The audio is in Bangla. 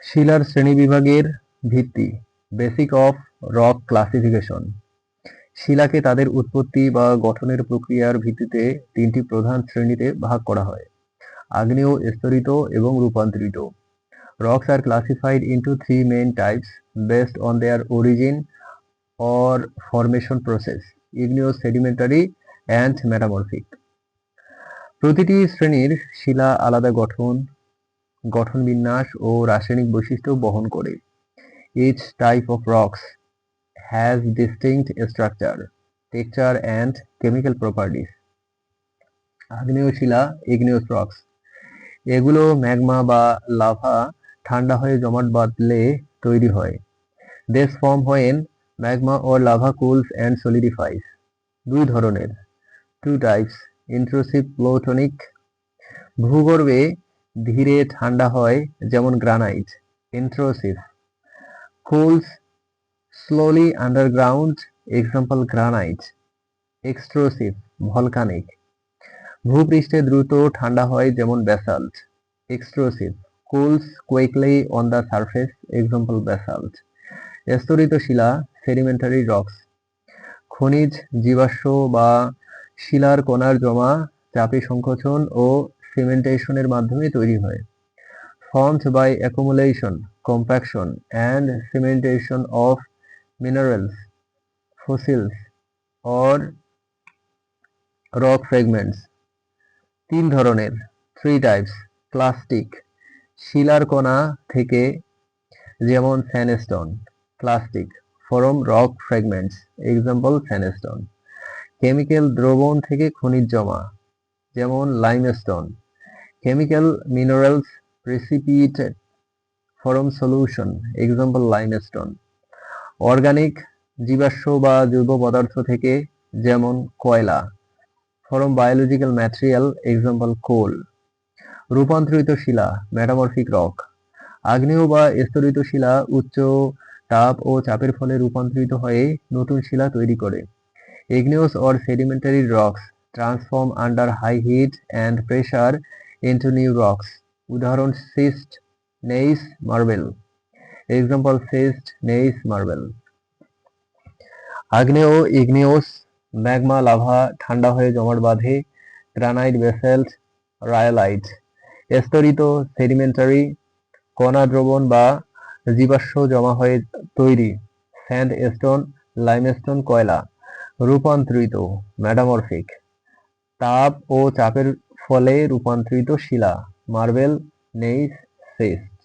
শিলার শ্রেণীবিভাগের ভিত্তি, বেসিক অফ রক ক্লাসিফিকেশন। শিলাকে তাদের উৎপত্তি বা গঠনের প্রক্রিয়ার ভিত্তিতে তিনটি প্রধান শ্রেণীতে ভাগ করা হয়: আগ্নেয়, স্তরিত এবং রূপান্তরিত। Rocks are classified into three main types based on their origin or formation process: igneous, sedimentary, and metamorphic. প্রতিটি শ্রেণীর শিলা আলাদা গঠন, গঠন বিন্যাস ও রাসায়নিক বৈশিষ্ট্য বহন করে। Each type of rocks has distinct structure, texture, and chemical properties. আগ্নেয় শিলা, igneous rocks, এগুলো ম্যাগমা বা লাভা ঠান্ডা হয়ে জমাট বাঁধলে তৈরি হয়। This form when magma or lava cools and solidifies. দুই ধরনের, two types: intrusive plutonic, ভূগর্ভে ধীরে ঠান্ডা হয় যেমন granite; intrusive, cools slowly underground, example granite; extrusive, volcanic, ভূপৃষ্ঠে দ্রুত ঠান্ডা হয় যেমন basalt; extrusive, cools quickly on the surface, example basalt. স্তরিত শিলা, সেডিমেন্টারি রকস, খনিজ জীবাশ্ম বা শিলার কণার জমা চাপে সংকোচন ও সিমেন্টেশনের মাধ্যমে তৈরি হয়। Formed by accumulation, compaction, and cementation of minerals, fossils, or rock fragments. তিন ধরনের, three types: ক্লাস্টিক, শিলার কণা থেকে যেমন sandstone; clastic, from rock fragments, example sandstone. Chemical, দ্রবণ থেকে খনিজ জমা, যেমন limestone; chemical, minerals precipitate from solution, example limestone. Organic, জীবাশ্ম বা জৈব পদার্থ থেকে, যেমন কয়লা; from biological material, example coal. রূপান্তরিত শিলা, মেটামরফিক রক, আগ্নেয় বা স্তরিত শিলা উচ্চ তাপ ও চাপের ফলে রূপান্তরিত হয়ে নতুন শিলা তৈরি করে। Igneous or sedimentary rocks transform under high heat and pressure into new rocks. উদাহরণ schist, gneiss, marble. Example schist, gneiss, marble. আগ্নেয়, igneous, ম্যাগমা, লাভা ঠান্ডা হয়ে জমাট বাঁধে, গ্রানাইট, ব্যাসাল্ট, রায়োলাইট। স্তরিত, সেডিমেন্টারি, কণা, দ্রবণ বা জীবাশ্ম জমা হয়ে তৈরি, স্যান্ডস্টোন, লাইমস্টোন, কয়লা। রূপান্তরিত, মেটামরফিক, তাপ ও চাপের ফলে রূপান্তরিত শিলা, মার্বেল, নেইস, সিস্ট।